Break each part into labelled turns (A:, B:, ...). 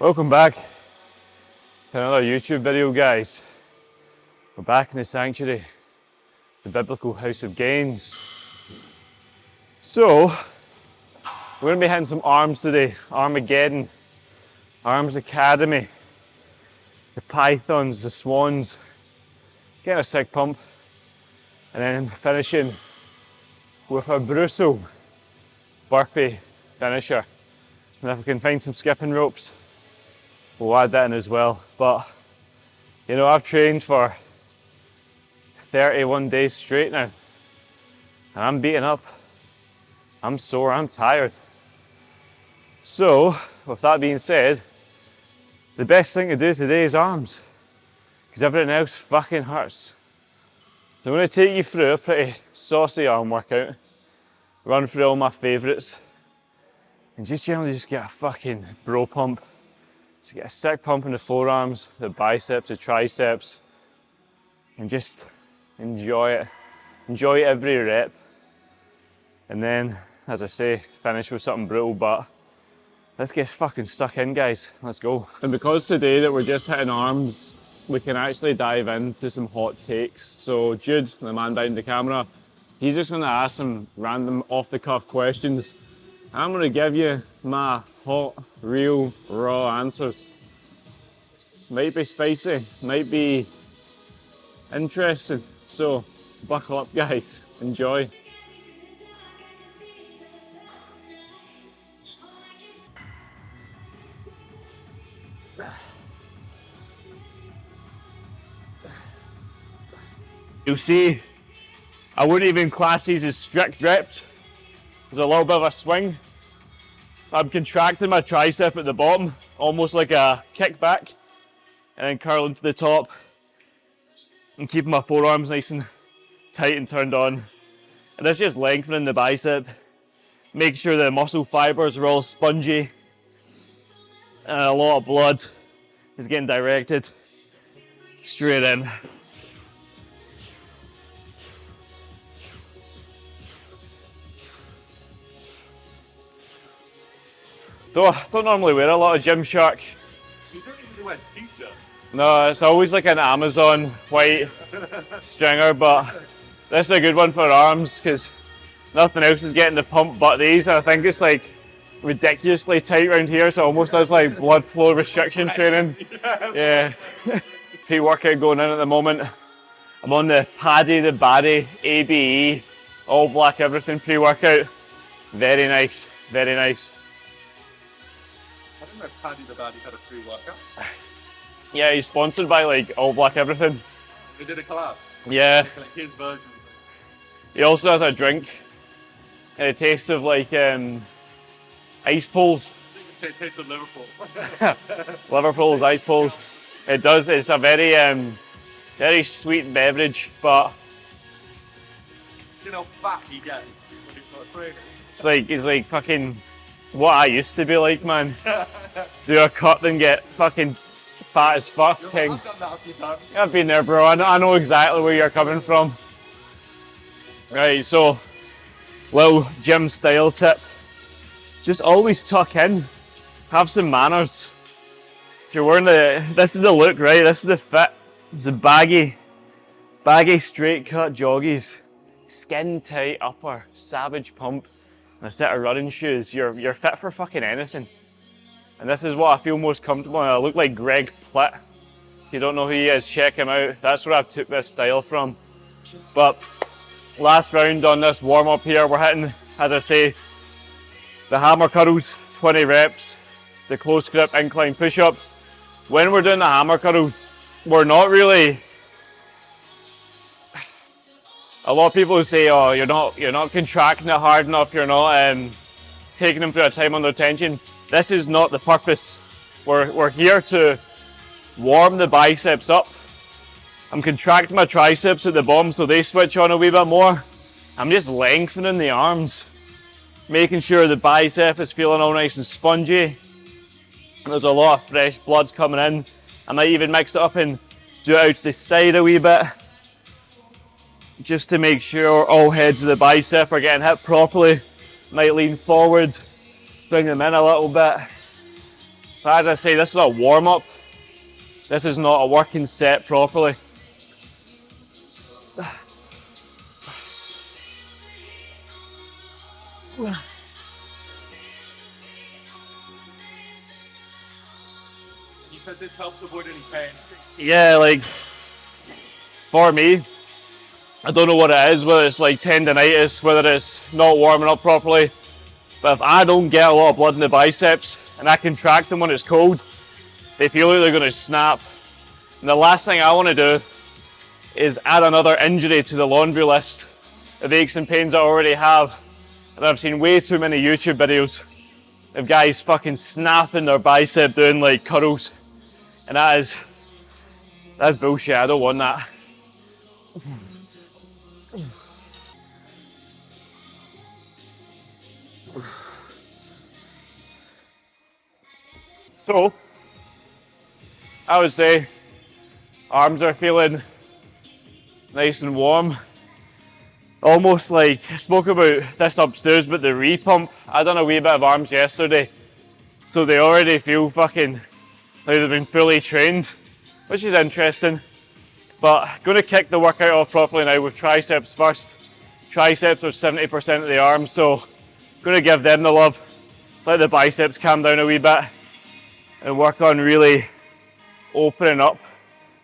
A: Welcome back to another YouTube video, guys. We're back in the sanctuary, the biblical house of gains. So, we're going to be hitting some arms today. Armageddon, Arms Academy, the pythons, the swans, getting a sick pump, and then finishing with a brutal burpee finisher. And if we can find some skipping ropes, we'll add that in as well. But you know, I've trained for 31 days straight now, and I'm beaten up, I'm sore, I'm tired. So with that being said, the best thing to do today is arms, because everything else fucking hurts. So I'm going to take you through a pretty saucy arm workout, run through all my favourites, and just generally just get a fucking bro pump. So get a sick pump in the forearms, the biceps, the triceps, and just enjoy it. Enjoy every rep. And then, as I say, finish with something brutal, but let's get fucking stuck in, guys. Let's go. And because today that we're just hitting arms, we can actually dive into some hot takes. So Jude, the man behind the camera, he's just gonna ask some random off-the-cuff questions. I'm gonna give you my hot, real, raw answers. Might be spicy, might be interesting. So buckle up, guys. Enjoy. You'll see, I wouldn't even class these as strict reps. There's a little bit of a swing. I'm contracting my tricep at the bottom, almost like a kickback, and then curling to the top, and keeping my forearms nice and tight and turned on. And that's just lengthening the bicep, making sure the muscle fibers are all spongy, and a lot of blood is getting directed straight in. Though I don't normally wear a lot of Gymshark.
B: You don't even wear t-shirts.
A: No, it's always like an Amazon white stringer, but this is a good one for arms because nothing else is getting the pump but these. I think it's like ridiculously tight around here, so it almost does like blood flow restriction training. Yeah. Pre-workout going in at the moment. I'm on the Paddy the Baddy ABE, all black everything pre-workout. Very nice, very nice.
B: I didn't know Paddy the Baddy had a free workout.
A: Yeah, he's sponsored by like All Black Everything.
B: They did a collab.
A: Yeah.
B: Like his version.
A: He also has a drink, and it tastes of like ice pools.
B: I think you could say it tastes of Liverpool.
A: Liverpool's ice pools. It does. It's a very very sweet beverage, but
B: You know how fat he gets when he's not training.
A: it's like fucking what I used to be like, man. Do a cut and get fucking fat as fuck.
B: I've
A: Ting.
B: done that a few times.
A: I've been there, bro. I know exactly where you're coming from. Right, so little gym style tip. Just always tuck in. Have some manners. If you're wearing this is the look, right? This is the fit. It's a baggy straight cut joggies, skin tight upper, savage pump, and a set of running shoes. You're fit for fucking anything. And this is what I feel most comfortable in. I look like Greg Plitt. If you don't know who he is, check him out. That's where I took this style from. But last round on this warm up here, we're hitting, as I say, the hammer curls, 20 reps, the close grip incline push-ups. When we're doing the hammer curls, we're not really, a lot of people who say, oh, you're not contracting it hard enough, you're not taking them through a time under tension. This is not the purpose. We're here to warm the biceps up. I'm contracting my triceps at the bottom so they switch on a wee bit more. I'm just lengthening the arms, making sure the bicep is feeling all nice and spongy. There's a lot of fresh blood coming in. I might even mix it up and do it out to the side a wee bit, just to make sure all heads of the bicep are getting hit properly. Might lean forward, bring them in a little bit. But as I say, this is a warm-up. This is not a working set properly.
B: You said this helps avoid any pain.
A: Yeah, like, for me, I don't know what it is, whether it's like tendonitis, whether it's not warming up properly. But if I don't get a lot of blood in the biceps and I contract them when it's cold, they feel like they're going to snap. And the last thing I want to do is add another injury to the laundry list of aches and pains I already have. And I've seen way too many YouTube videos of guys fucking snapping their bicep doing like curls. And that's bullshit. I don't want that. So, I would say arms are feeling nice and warm. Almost like, I spoke about this upstairs, but the re-pump, I done a wee bit of arms yesterday. So they already feel fucking like they've been fully trained, which is interesting. But going to kick the workout off properly now with triceps first. Triceps are 70% of the arms, so going to give them the love. Let the biceps calm down a wee bit and work on really opening up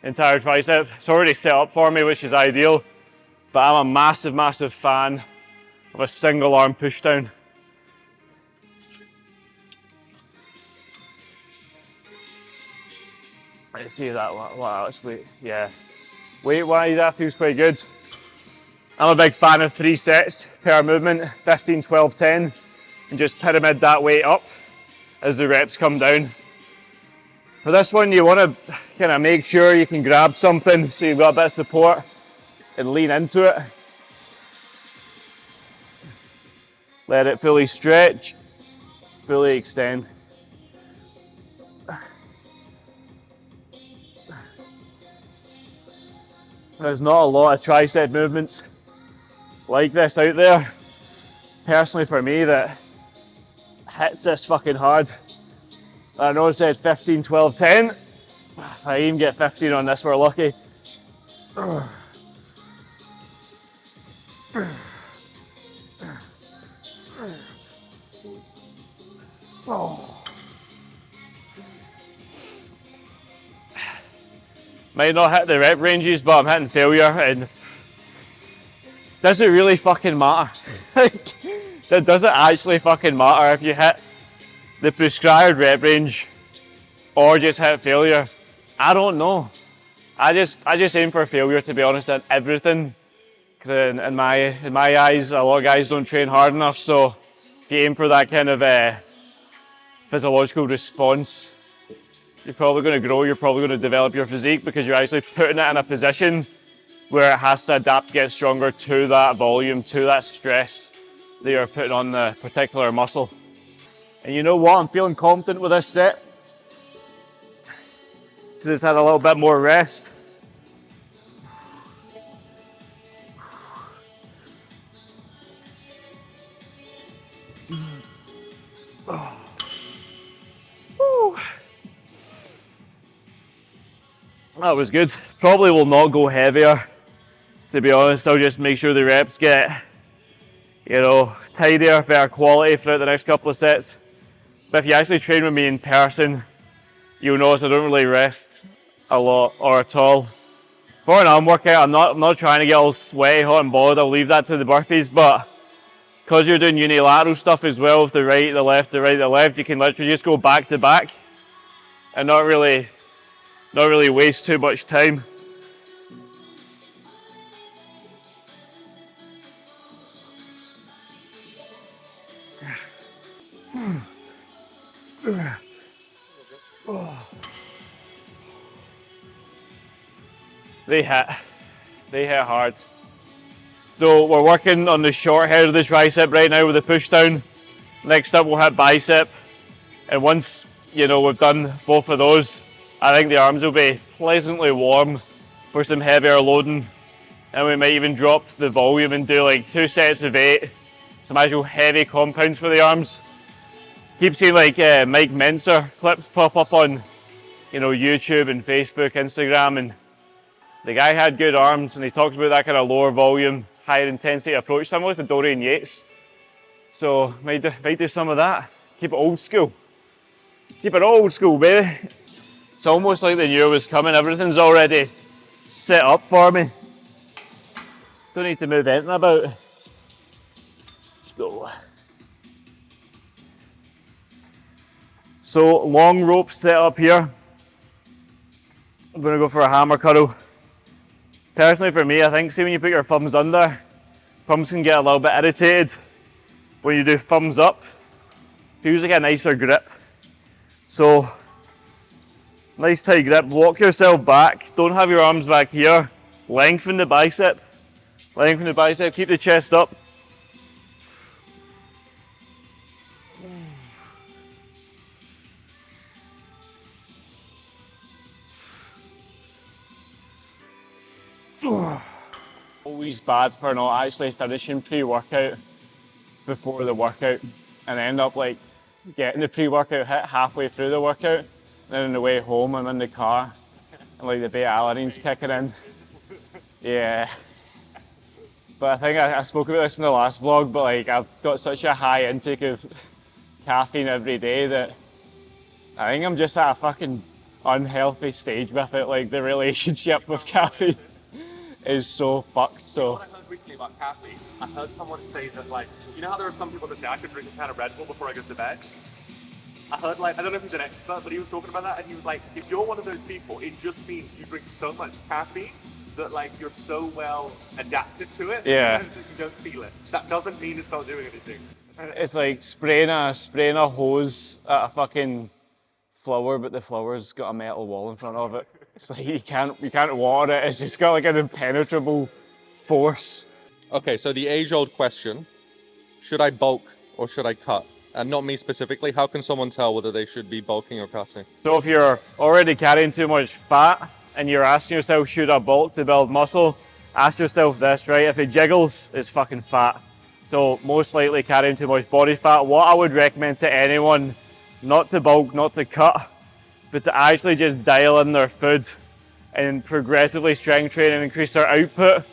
A: the entire tricep. It's already set up for me, which is ideal, but I'm a massive, massive fan of a single arm push down. Let's see that. Wow, let's wait. Yeah, weight wise, that feels quite good. I'm a big fan of 3 sets per movement, 15, 12, 10, and just pyramid that weight up as the reps come down. For this one, you want to kind of make sure you can grab something so you've got a bit of support and lean into it. Let it fully stretch, fully extend. There's not a lot of tricep movements like this out there, personally for me, that hits this fucking hard. I know I said 15, 12, 10. If I even get 15 on this, we're lucky. Might not hit the rep ranges, but I'm hitting failure. And does it really fucking matter? Does it actually fucking matter if you hit the prescribed rep range or just hit failure? I don't know. I just aim for failure, to be honest, at everything. Because in my eyes, a lot of guys don't train hard enough. So if you aim for that kind of physiological response, you're probably going to grow. You're probably going to develop your physique because you're actually putting it in a position where it has to adapt to get stronger to that volume, to that stress that you're putting on the particular muscle. And you know what? I'm feeling confident with this set because it's had a little bit more rest. That was good. Probably will not go heavier, to be honest. I'll just make sure the reps get, tidier, better quality throughout the next couple of sets. But if you actually train with me in person, you'll notice I don't really rest a lot or at all. For an arm workout, I'm not trying to get all sweaty, hot and bothered. I'll leave that to the burpees, but because you're doing unilateral stuff as well with the right, the left, the right, the left, you can literally just go back to back and not really waste too much time. They hit hard. So we're working on the short head of the tricep right now with the push down. Next up we'll hit bicep, and once we've done both of those, I think the arms will be pleasantly warm for some heavier loading, and we might even drop the volume and do like 2 sets of 8, some actual heavy compounds for the arms. Keep seeing like Mike Menser clips pop up on, you know, YouTube and Facebook, Instagram, and the guy had good arms, and he talked about that kind of lower volume, higher intensity approach, similar to Dorian Yates. So might do some of that. Keep it old school. Keep it old school, baby. It's almost like the new was coming. Everything's already set up for me. Don't need to move anything about. Let's go. So long rope set up here. I'm gonna go for a hammer curl. Personally for me, I think, see when you put your thumbs under, thumbs can get a little bit irritated. When you do thumbs up, feels like a nicer grip. So, nice tight grip, walk yourself back, don't have your arms back here, lengthen the bicep, keep the chest up. Always bad for not actually finishing pre-workout before the workout and end up like getting the pre-workout hit halfway through the workout, and then on the way home I'm in the car and like the beta-alanine's kicking in. Yeah. But I think I spoke about this in the last vlog, but like I've got such a high intake of caffeine every day that I think I'm just at a fucking unhealthy stage with it. Like the relationship with caffeine is so fucked. So
B: what I heard recently about caffeine, I heard someone say that, like, you know how there are some people that say I could drink a can of Red Bull before I go to bed? I heard, like, I don't know if he's an expert, but he was talking about that, and he was like, if you're one of those people, it just means you drink so much caffeine that, like, you're so well adapted to it that you don't feel it. That doesn't mean it's not doing anything.
A: it's like spraying a hose at a fucking flower, but the flower's got a metal wall in front of it. It's like you can't water it. It's just got like an impenetrable force.
C: Okay, so the age-old question, should I bulk or should I cut? And not me specifically, how can someone tell whether they should be bulking or cutting?
A: So if you're already carrying too much fat and you're asking yourself, should I bulk to build muscle? Ask yourself this, right? If it jiggles, it's fucking fat. So most likely carrying too much body fat. What I would recommend to anyone, not to bulk, not to cut, but to actually just dial in their food and progressively strength train and increase their output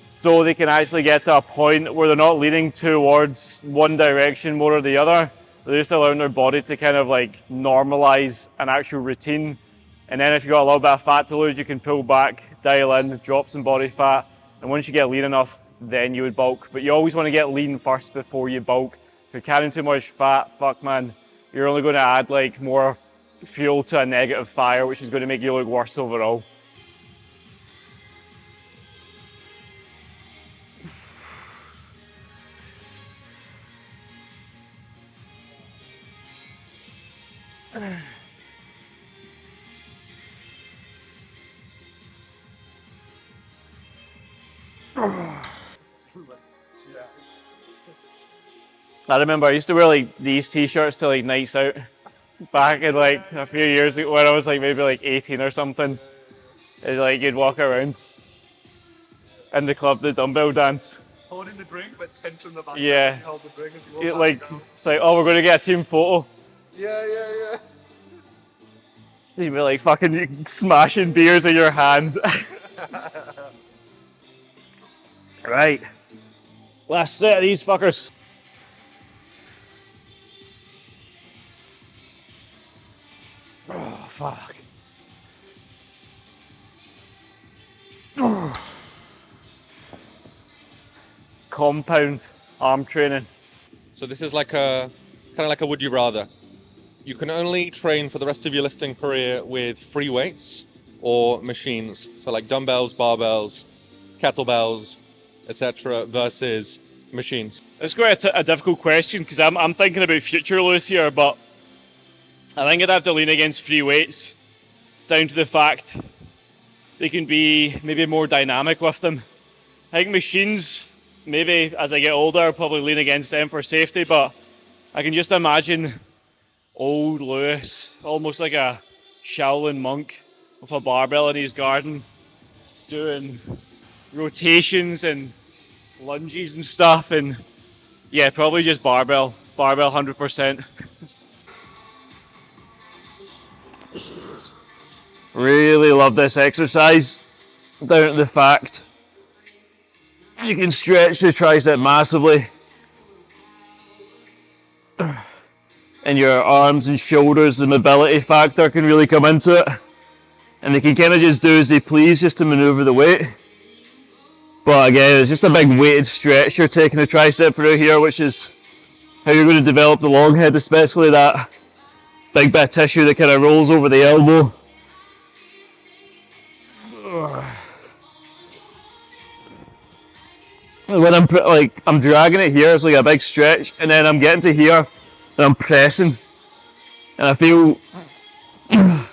A: so they can actually get to a point where they're not leaning towards one direction more or the other. They're just allowing their body to kind of like normalize an actual routine. And then if you've got a little bit of fat to lose, you can pull back, dial in, drop some body fat. And once you get lean enough, then you would bulk. But you always want to get lean first before you bulk. If you're carrying too much fat, fuck man, you're only going to add like more fuel to a negative fire, which is going to make you look worse overall. I remember I used to wear like these t-shirts to like nights out back in like a few years ago when I was like maybe like 18 or something. And like you'd walk around in the club, the dumbbell dance.
B: Holding the drink, but tense in the back.
A: Yeah.
B: You hold the drink as you walk
A: Like
B: down.
A: it's like, oh, we're gonna get a team photo.
B: Yeah.
A: You'd be like fucking smashing beers in your hand. Right. Last set of these fuckers. Oh, fuck. Compound arm training.
C: So this is like a, kind of like a would you rather. You can only train for the rest of your lifting career with free weights or machines. So like dumbbells, barbells, kettlebells, etc. versus machines.
A: It's quite a difficult question because I'm thinking about future lows here, but I think I'd have to lean against free weights down to the fact they can be maybe more dynamic with them. I think machines, maybe as I get older, I'll probably lean against them for safety, but I can just imagine old Lewis, almost like a Shaolin monk with a barbell in his garden, doing rotations and lunges and stuff, and yeah, probably just barbell 100%. Really love this exercise, down to the fact you can stretch the tricep massively, and your arms and shoulders, the mobility factor can really come into it, and they can kind of just do as they please just to maneuver the weight. But again, it's just a big weighted stretch you're taking the tricep through here, which is how you're going to develop the long head, especially that big bit of tissue that kind of rolls over the elbow. When I'm dragging it here, it's like a big stretch, and then I'm getting to here and I'm pressing, and I feel I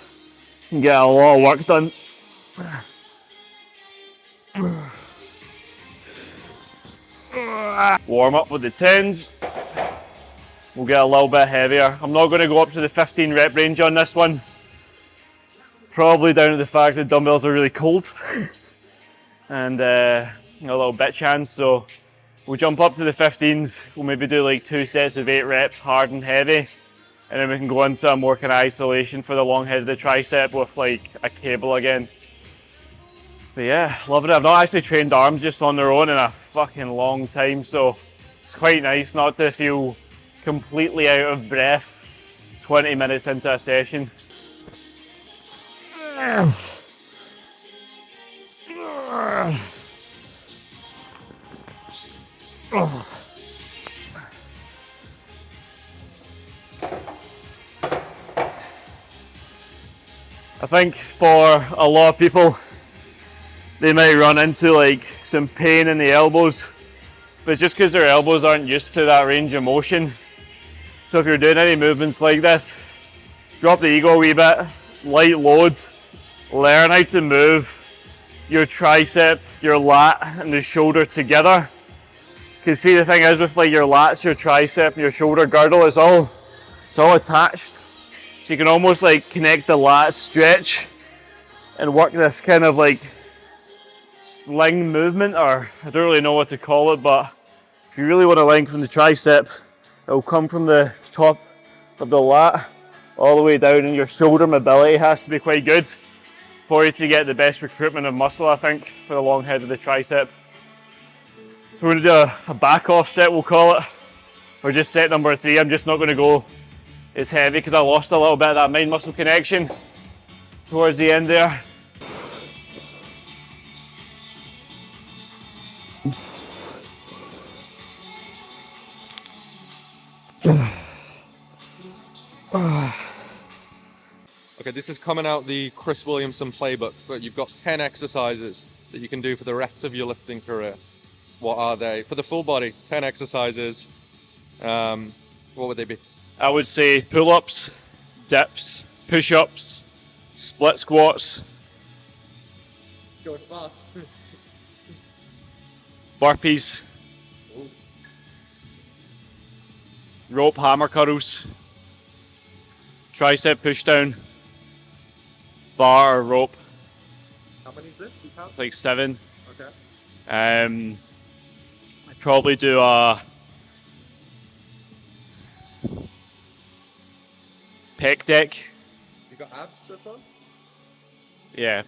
A: can get a lot of work done. Warm up with the 10s. We'll get a little bit heavier. I'm not going to go up to the 15 rep range on this one. Probably down to the fact that dumbbells are really cold and a little bitch hands. So we'll jump up to the 15s. We'll maybe do like 2 sets of 8 reps, hard and heavy. And then we can go into a more kind of isolation for the long head of the tricep with like a cable again. But yeah, loving it. I've not actually trained arms just on their own in a fucking long time, so it's quite nice not to feel completely out of breath 20 minutes into a session. I think for a lot of people, they might run into like some pain in the elbows, but it's just because their elbows aren't used to that range of motion. So if you're doing any movements like this, drop the ego a wee bit, light loads, learn how to move your tricep, your lat and the shoulder together. Because see, the thing is with like your lats, your tricep and your shoulder girdle, it's all attached. So you can almost like connect the lats, stretch and work this kind of like sling movement, or I don't really know what to call it, but if you really want to lengthen the tricep, it'll come from the top of the lat all the way down, and your shoulder mobility has to be quite good for you to get the best recruitment of muscle, I think, for the long head of the tricep. So we're going to do a back off set, we'll call it, or just set number 3. I'm just not going to go as heavy because I lost a little bit of that mind muscle connection towards the end there.
C: Okay, this is coming out the Chris Williamson playbook, but you've got 10 exercises that you can do for the rest of your lifting career. What are they? For the full body, 10 exercises. What would they be?
A: I would say pull-ups, dips, push-ups, split squats.
C: It's going fast.
A: Burpees.
C: Ooh.
A: Rope hammer curls. Tricep push down. Bar or rope.
B: How many is this?
A: It's like 7.
B: Okay.
A: I'd probably do a pec deck.
B: You got abs so far?
A: Yeah.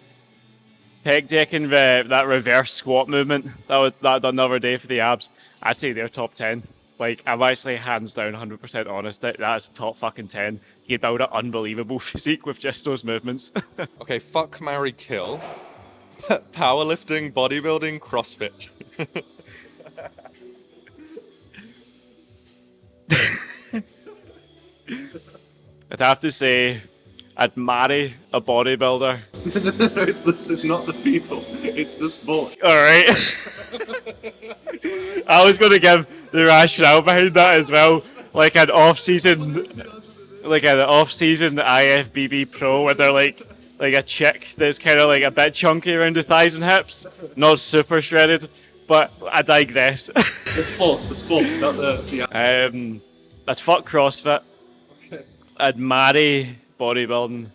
A: Pec deck and that reverse squat movement. That I've done the other day for the abs. I'd say they're top 10. Like, I'm actually hands down 100% honest. That's top fucking 10. You can build an unbelievable physique with just those movements.
C: Okay, fuck, marry, kill. Powerlifting, bodybuilding, CrossFit.
A: I'd have to say I'd marry a bodybuilder.
B: No, it's not the people. It's the sport.
A: Alright. I was going to give the rationale behind that as well. Like an off-season IFBB pro where they're like a chick that's kind of like a bit chunky around the thighs and hips. Not super shredded, but I digress.
B: The sport, not the
A: I'd fuck CrossFit. I'd marry bodybuilding,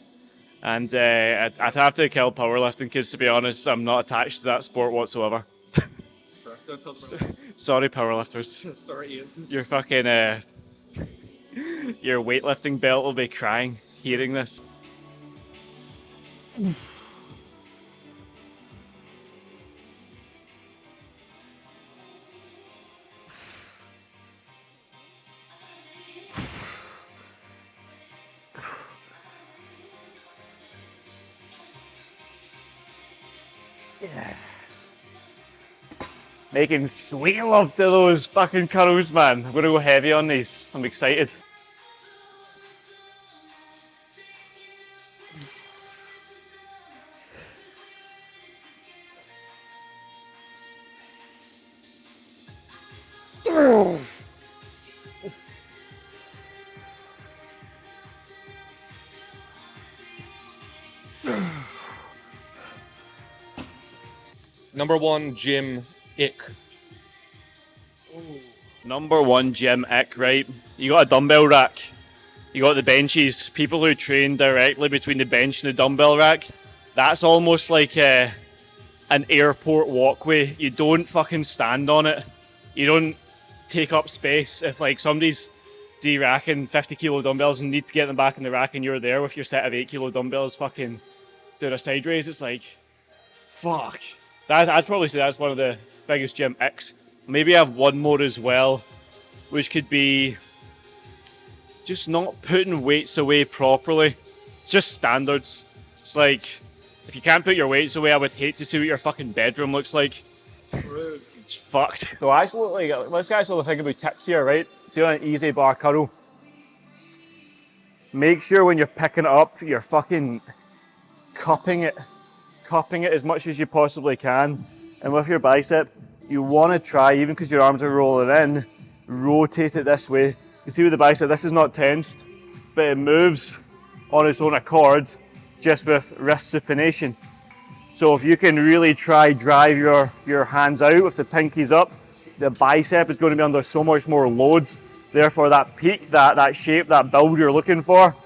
A: and I'd have to kill powerlifting because, to be honest, I'm not attached to that sport whatsoever.
B: Don't tell them.
A: Sorry, powerlifters.
B: Sorry, Ian.
A: Your fucking your weightlifting belt will be crying hearing this. Yeah. Making sweet love to those fucking curls, man. I'm gonna go heavy on these. I'm excited.
C: Number one gym ick.
A: Number one gym ick, right? You got a dumbbell rack. You got the benches. People who train directly between the bench and the dumbbell rack. That's almost like an airport walkway. You don't fucking stand on it. You don't take up space. If like somebody's de-racking 50 kilo dumbbells and need to get them back in the rack and you're there with your set of 8 kilo dumbbells fucking doing a side raise, it's like, fuck. I'd probably say that's one of the biggest gym icks. Maybe I have one more as well, which could be just not putting weights away properly. It's just standards. It's like, if you can't put your weights away, I would hate to see what your fucking bedroom looks like. It's fucked. So I actually look like, let's actually think about tips here, right? See on an easy bar curl. Make sure when you're picking it up, you're fucking cupping it as much as you possibly can. And with your bicep, you want to try, even because your arms are rolling in, rotate it this way. You see with the bicep, this is not tensed, but it moves on its own accord, just with wrist supination. So if you can really drive your hands out with the pinkies up, the bicep is going to be under so much more load. Therefore that peak, that shape, that build you're looking for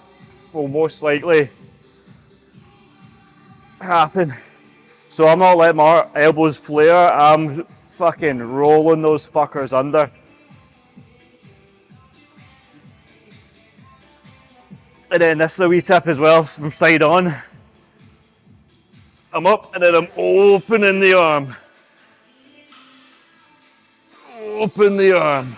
A: will most likely happen. So I'm not letting my elbows flare, I'm fucking rolling those fuckers under. And then this is a wee tip as well, from side on. I'm up and then I'm opening the arm. Open the arm.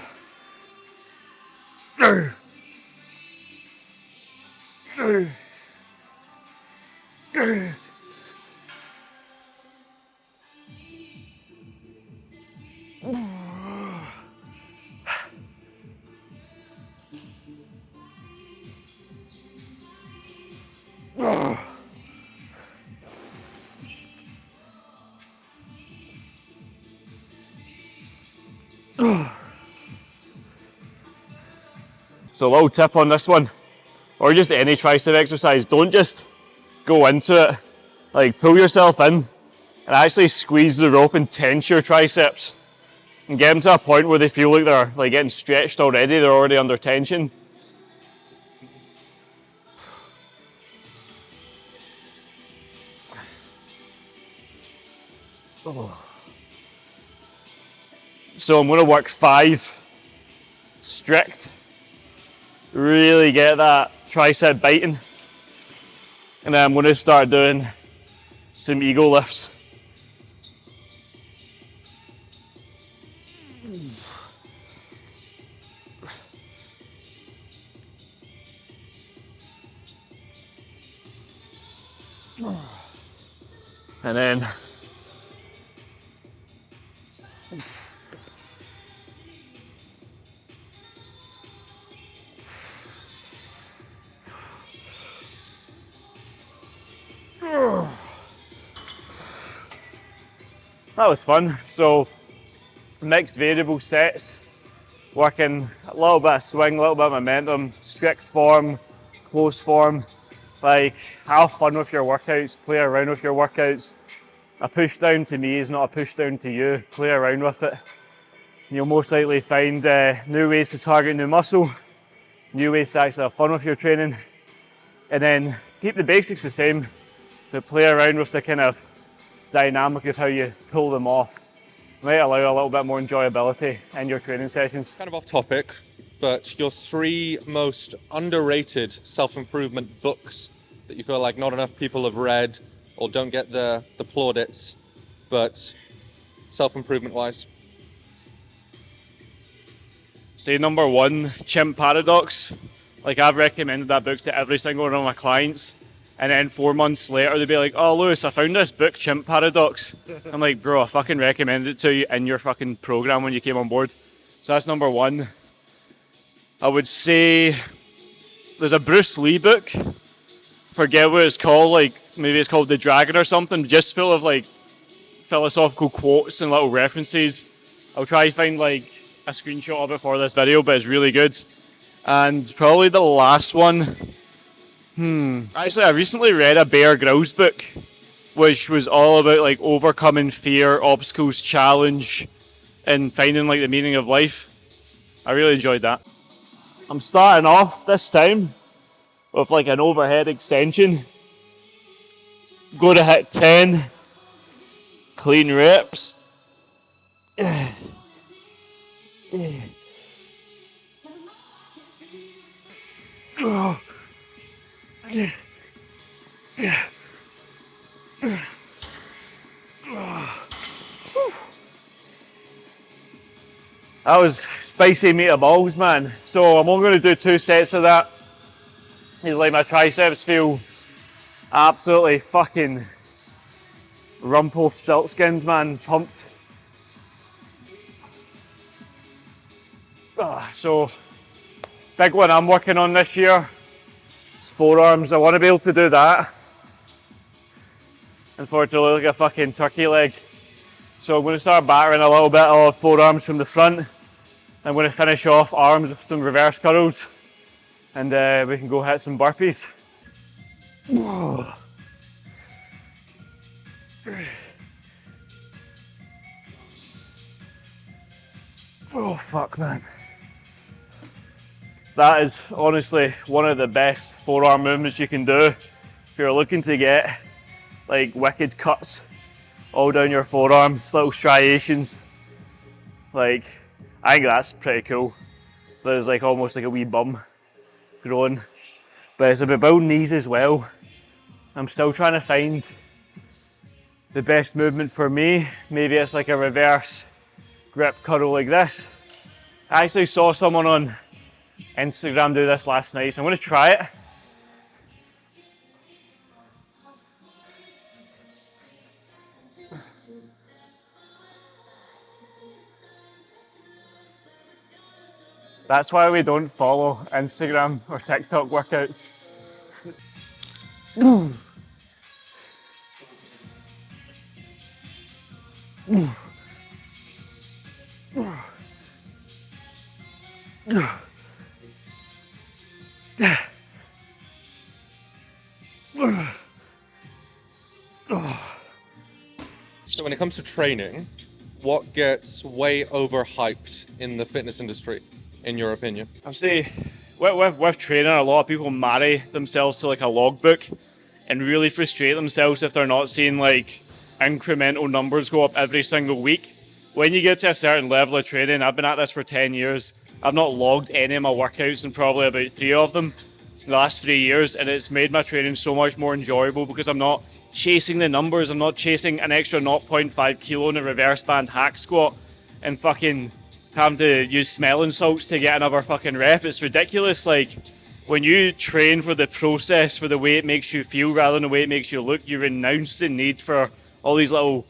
A: So a little tip on this one, or just any tricep exercise, don't just go into it. Like, pull yourself in and actually squeeze the rope and tense your triceps and get them to a point where they feel like they're like getting stretched already, they're already under tension. So I'm going to work 5 strict, really get that tricep biting, and then I'm going to start doing some ego lifts. And then that was fun. So mixed variable sets, working a little bit of swing, a little bit of momentum, strict form, close form. Like, have fun with your workouts, play around with your workouts. A push down to me is not a push down to you. Play around with it. You'll most likely find new ways to target new muscle, new ways to actually have fun with your training, and then keep the basics the same, but play around with the kind of dynamic of how you pull them off. It might allow a little bit more enjoyability in your training sessions.
C: Kind of off topic, but your 3 most underrated self-improvement books that you feel like not enough people have read or don't get the plaudits, but self-improvement wise?
A: Say number one, Chimp Paradox. Like, I've recommended that book to every single one of my clients, and then 4 months later they'd be like, "Oh, Lewis, I found this book, Chimp Paradox." I'm like, "Bro, I fucking recommended it to you in your fucking program when you came on board." So that's number one. I would say there's a Bruce Lee book. Forget what it's called. Like, maybe it's called The Dragon or something. Just full of like philosophical quotes and little references. I'll try to find like a screenshot of it for this video, but it's really good. And probably the last one. Actually, I recently read a Bear Grylls book, which was all about like overcoming fear, obstacles, challenge, and finding like the meaning of life. I really enjoyed that. I'm starting off this time with like an overhead extension. Go to hit 10 clean reps. That was spicy meatballs, man. So I'm only going to do 2 sets of that. It's like my triceps feel absolutely fucking rumpled silk-skinned, man, pumped. So, big one I'm working on this year is forearms. I want to be able to do that and for it to look like a fucking turkey leg. So I'm going to start battering a little bit of forearms from the front. I'm going to finish off arms with some reverse curls, and we can go hit some burpees. Oh fuck, man. That is honestly one of the best forearm movements you can do if you're looking to get like wicked cuts all down your forearms, little striations. Like, I think that's pretty cool. There's like almost like a wee bum growing. But it's about building knees as well. I'm still trying to find the best movement for me. Maybe it's like a reverse grip curl like this. I actually saw someone on Instagram do this last night, so I'm going to try it. That's why we don't follow Instagram or TikTok workouts.
C: So when it comes to training, what gets way overhyped in the fitness industry, in your opinion?
A: I'd say with training, a lot of people marry themselves to like a logbook and really frustrate themselves if they're not seeing like incremental numbers go up every single week. When you get to a certain level of training, I've been at this for 10 years, I've not logged any of my workouts in probably about 3 of them in the last 3 years, and it's made my training so much more enjoyable because I'm not chasing the numbers. I'm not chasing an extra 0.5 kilo in a reverse band hack squat and fucking having to use smelling salts to get another fucking rep. It's ridiculous. Like, when you train for the process, for the way it makes you feel rather than the way it makes you look, you renounce the need for all these little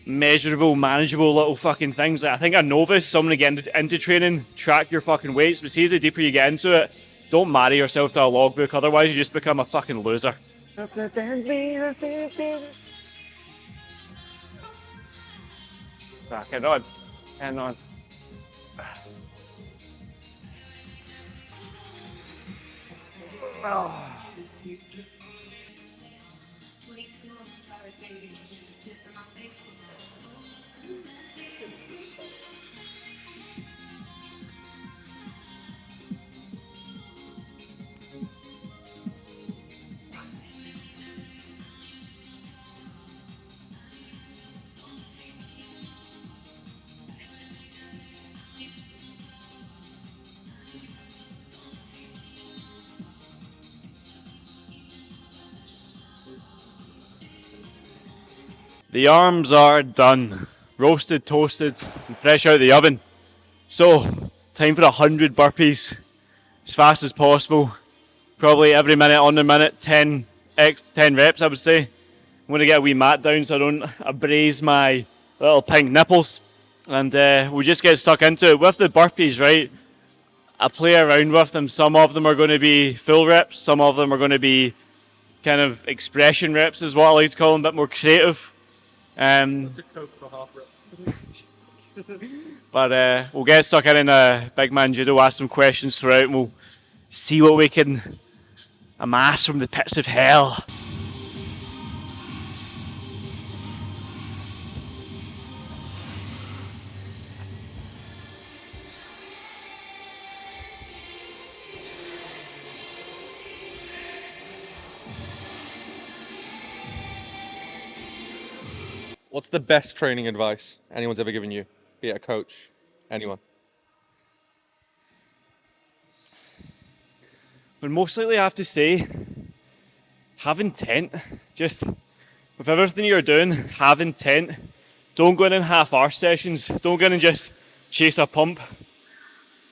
A: measurable, manageable little fucking things. Like, I think a novice, someone to get into training, track your fucking weights, but see, the deeper you get into it, don't marry yourself to a logbook, otherwise you just become a fucking loser. Back it on. And on. Oh. The arms are done. Roasted, toasted, and fresh out of the oven. So, time for 100 burpees. As fast as possible. Probably every minute on the minute, 10 reps I would say. I'm going to get a wee mat down so I don't abrase my little pink nipples. And we'll just get stuck into it. With the burpees, right, I play around with them. Some of them are going to be full reps. Some of them are going to be kind of expression reps is what I like to call them, a bit more creative. But we'll get stuck in big man judo, ask some questions throughout, and we'll see what we can amass from the pits of hell.
C: What's the best training advice anyone's ever given you? Be it a coach, anyone.
A: But most likely I have to say, have intent. Just with everything you're doing, have intent. Don't go in half-hour sessions. Don't go in and just chase a pump.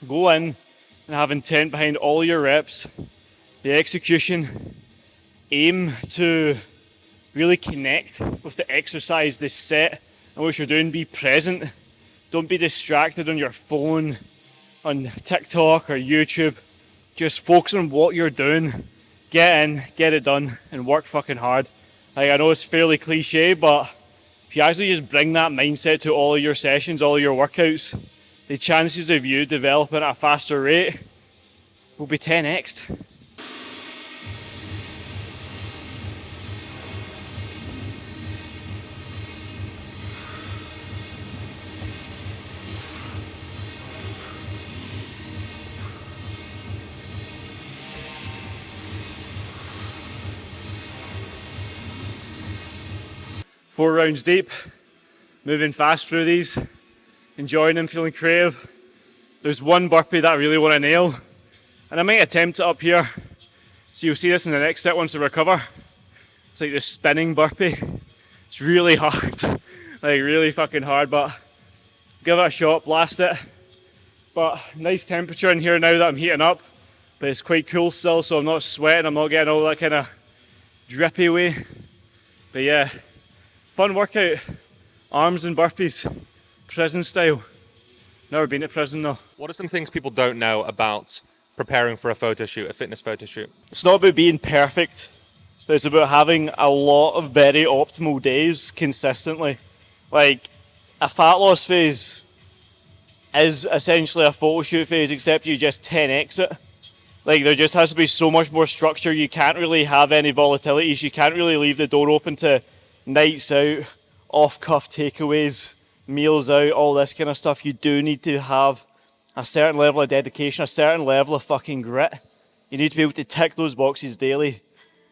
A: Go in and have intent behind all your reps. The execution. Aim to really connect with the exercise, the set, and what you're doing. Be present. Don't be distracted on your phone, on TikTok or YouTube. Just focus on what you're doing. Get in, get it done, and work fucking hard. Like, I know it's fairly cliche, but if you actually just bring that mindset to all of your sessions, all of your workouts, the chances of you developing at a faster rate will be 10x. Four rounds deep, moving fast through these, enjoying them, feeling creative. There's one burpee that I really want to nail, and I might attempt it up here. So you'll see this in the next set once I recover. It's like this spinning burpee. It's really hard, like really fucking hard, but give it a shot, blast it. But nice temperature in here now that I'm heating up, but it's quite cool still, so I'm not sweating, I'm not getting all that kind of drippy way. But yeah. Fun workout, arms and burpees, prison style. Never been to prison though.
C: What are some things people don't know about preparing for a photo shoot, a fitness photo shoot?
A: It's not about being perfect, but it's about having a lot of very optimal days consistently. Like, a fat loss phase is essentially a photo shoot phase, except you just 10x it. Like, there just has to be so much more structure. You can't really have any volatilities. You can't really leave the door open to nights out, off-cuff takeaways, meals out, all this kind of stuff. You do need to have a certain level of dedication, a certain level of fucking grit. You need to be able to tick those boxes daily.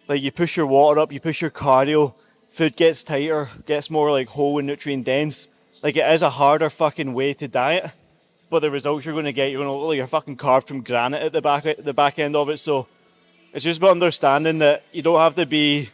A: Like, you push your water up, you push your cardio, food gets tighter, gets more like whole and nutrient dense. Like, it is a harder fucking way to diet, but the results you're going to get, you're going to look like you're fucking carved from granite at the back end of it. So it's just about understanding that you don't have to be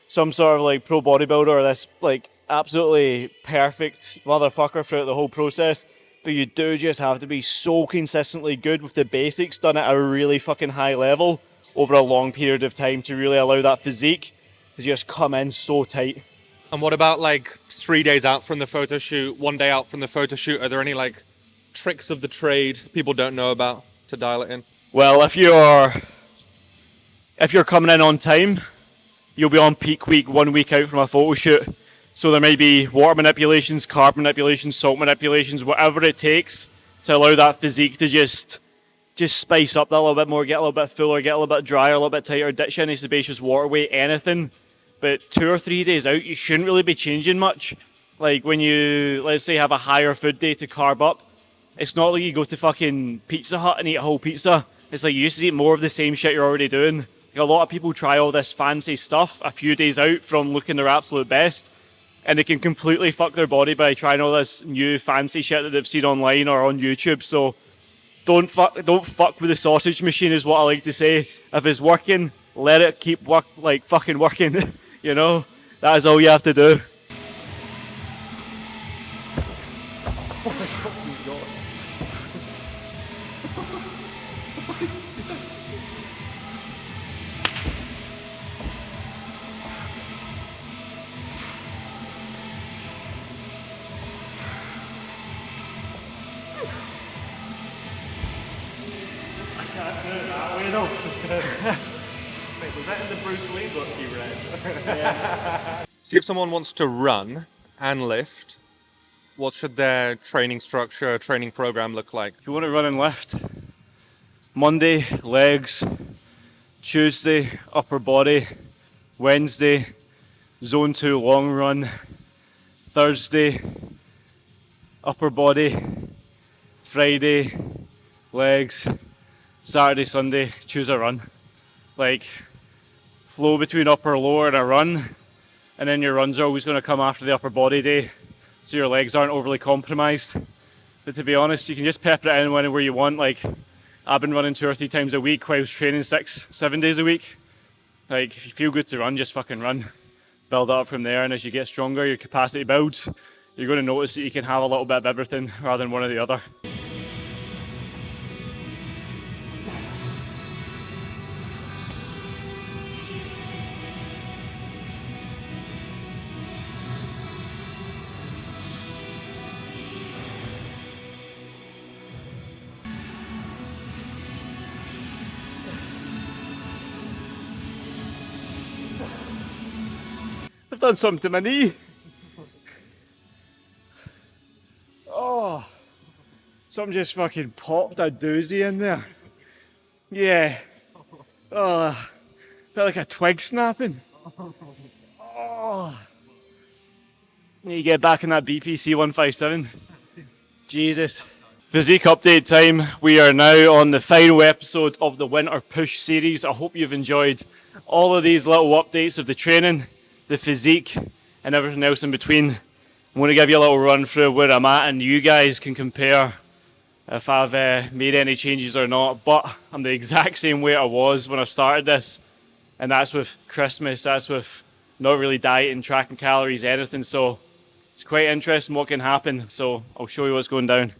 A: some sort of like pro bodybuilder or this like absolutely perfect motherfucker throughout the whole process, but you do just have to be so consistently good with the basics done at a really fucking high level over a long period of time to really allow that physique to just come in so tight.
C: And what about like 3 days out from the photo shoot, 1 day out from the photo shoot? Are there any like tricks of the trade people don't know about to dial it in?
A: Well, if you're coming in on time, you'll be on peak week 1 week out from a photo shoot. So there may be water manipulations, carb manipulations, salt manipulations, whatever it takes to allow that physique to just spice up that a little bit more, get a little bit fuller, get a little bit drier, a little bit tighter, ditch any sebaceous water weight, anything. But 2 or 3 days out, you shouldn't really be changing much. Like when you, let's say, have a higher food day to carb up, it's not like you go to fucking Pizza Hut and eat a whole pizza. It's like you used to eat more of the same shit you're already doing. A lot of people try all this fancy stuff a few days out from looking their absolute best, and they can completely fuck their body by trying all this new fancy shit that they've seen online or on YouTube. So don't fuck with the sausage machine is what I like to say. If it's working, let it keep fucking working. You know, that is all you have to do.
B: Was that in the Bruce Lee book you read?
C: See, if someone wants to run and lift, what should their training structure, training program look like?
A: If you want to run and lift, Monday, legs, Tuesday, upper body, Wednesday, zone 2 long run, Thursday, upper body, Friday, legs, Saturday, Sunday, choose a run. Like, flow between upper, lower and a run, and then your runs are always going to come after the upper body day, so your legs aren't overly compromised. But to be honest, you can just pepper it in whenever you want. Like, I've been running 2 or 3 times a week while I was training 6-7 days a week. Like, if you feel good to run, just fucking run. Build up from there, and as you get stronger, your capacity builds. You're going to notice that you can have a little bit of everything rather than one or the other. I've done something to my knee. Oh, something just fucking popped a doozy in there. Yeah. Oh, felt like a twig snapping. Oh. Need to get back in that BPC 157. Jesus. Physique update time. We are now on the final episode of the Winter Push series. I hope you've enjoyed all of these little updates of the training, the physique, and everything else in between. I'm going to give you a little run through where I'm at, and you guys can compare if I've made any changes or not. But I'm the exact same weight I was when I started this, and that's with Christmas, that's with not really dieting, tracking calories, anything. So it's quite interesting what can happen. So I'll show you what's going down.